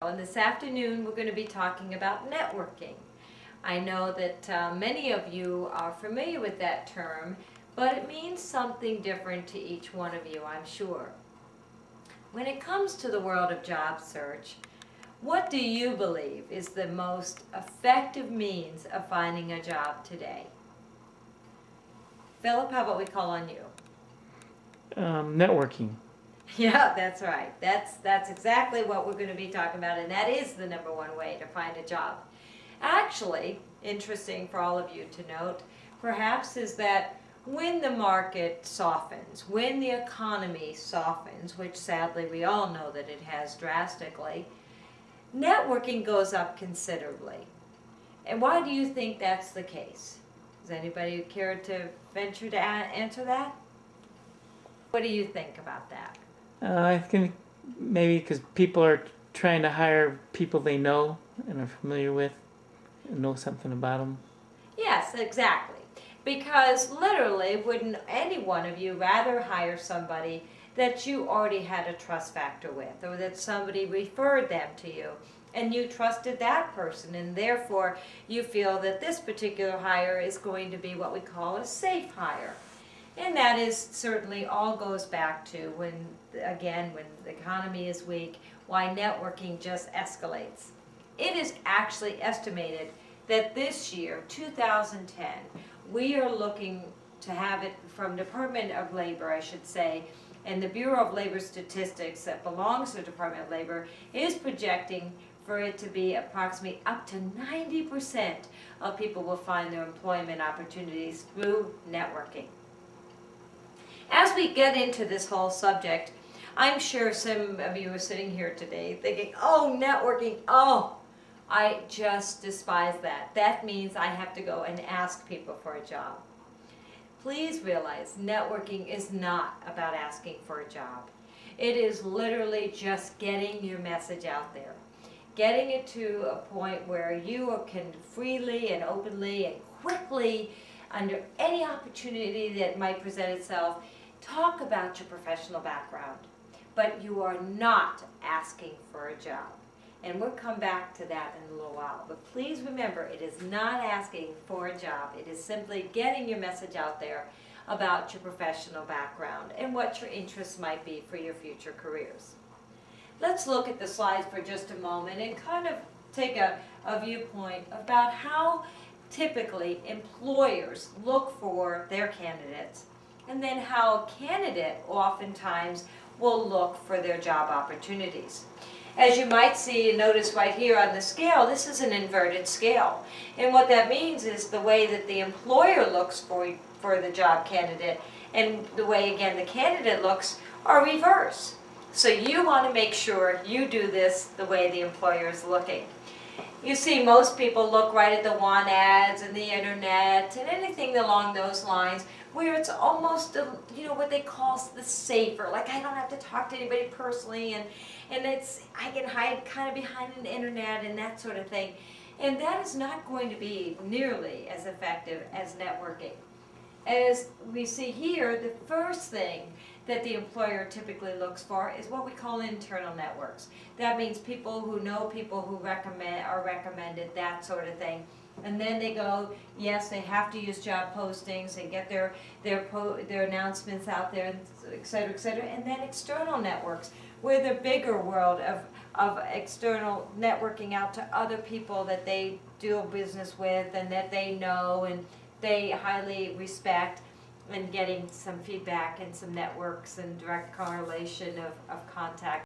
And this afternoon we're going to be talking about networking. I know that many of you are familiar with that term, but it means something different to each one of you, I'm sure. When it comes to the world of job search, what do you believe is the most effective means of finding a job today? Philip, how about we call on you? Networking. Yeah, that's right. That's exactly what we're going to be talking about, and that is the number one way to find a job. Actually, interesting for all of you to note, perhaps, is that when the market softens, when the economy softens, which sadly we all know that it has drastically, networking goes up considerably. And why do you think that's the case? Does anybody care to venture to answer that? What do you think about that? I think maybe because people are trying to hire people they know and are familiar with and know something about them. Yes, exactly. Because literally, wouldn't any one of you rather hire somebody that you already had a trust factor with, or that somebody referred them to you and you trusted that person, and therefore you feel that this particular hire is going to be what we call a safe hire? And that is certainly all goes back to when the economy is weak, why networking just escalates. It is actually estimated that this year, 2010, we are looking to have it from Department of Labor, I should say, and the Bureau of Labor Statistics that belongs to the Department of Labor is projecting for it to be approximately up to 90% of people will find their employment opportunities through networking. As we get into this whole subject, I'm sure some of you are sitting here today thinking, oh, networking, oh, I just despise that. That means I have to go and ask people for a job. Please realize networking is not about asking for a job. It is literally just getting your message out there. Getting it to a point where you can freely and openly and quickly, under any opportunity that might present itself, talk about your professional background. But you are not asking for a job. And we'll come back to that in a little while. But please remember, it is not asking for a job. It is simply getting your message out there about your professional background and what your interests might be for your future careers. Let's look at the slides for just a moment and kind of take a viewpoint about how typically employers look for their candidates, and then how a candidate oftentimes will look for their job opportunities. As you might see and notice right here on the scale, this is an inverted scale. And what that means is the way that the employer looks for the job candidate and the way, again, the candidate looks are reverse. So you want to make sure you do this the way the employer is looking. You see, most people look right at the want ads and the internet and anything along those lines where it's almost, what they call the safer. Like, I don't have to talk to anybody personally, and I can hide kind of behind an internet and that sort of thing. And that is not going to be nearly as effective as networking. As we see here, the first thing that the employer typically looks for is what we call internal networks. That means people who know people who are recommended, that sort of thing. And then they go, yes, they have to use job postings and get their announcements out there, et cetera, et cetera. And then external networks, where the bigger world of external networking out to other people that they do business with and that they know and they highly respect, and getting some feedback and some networks and direct correlation of contact.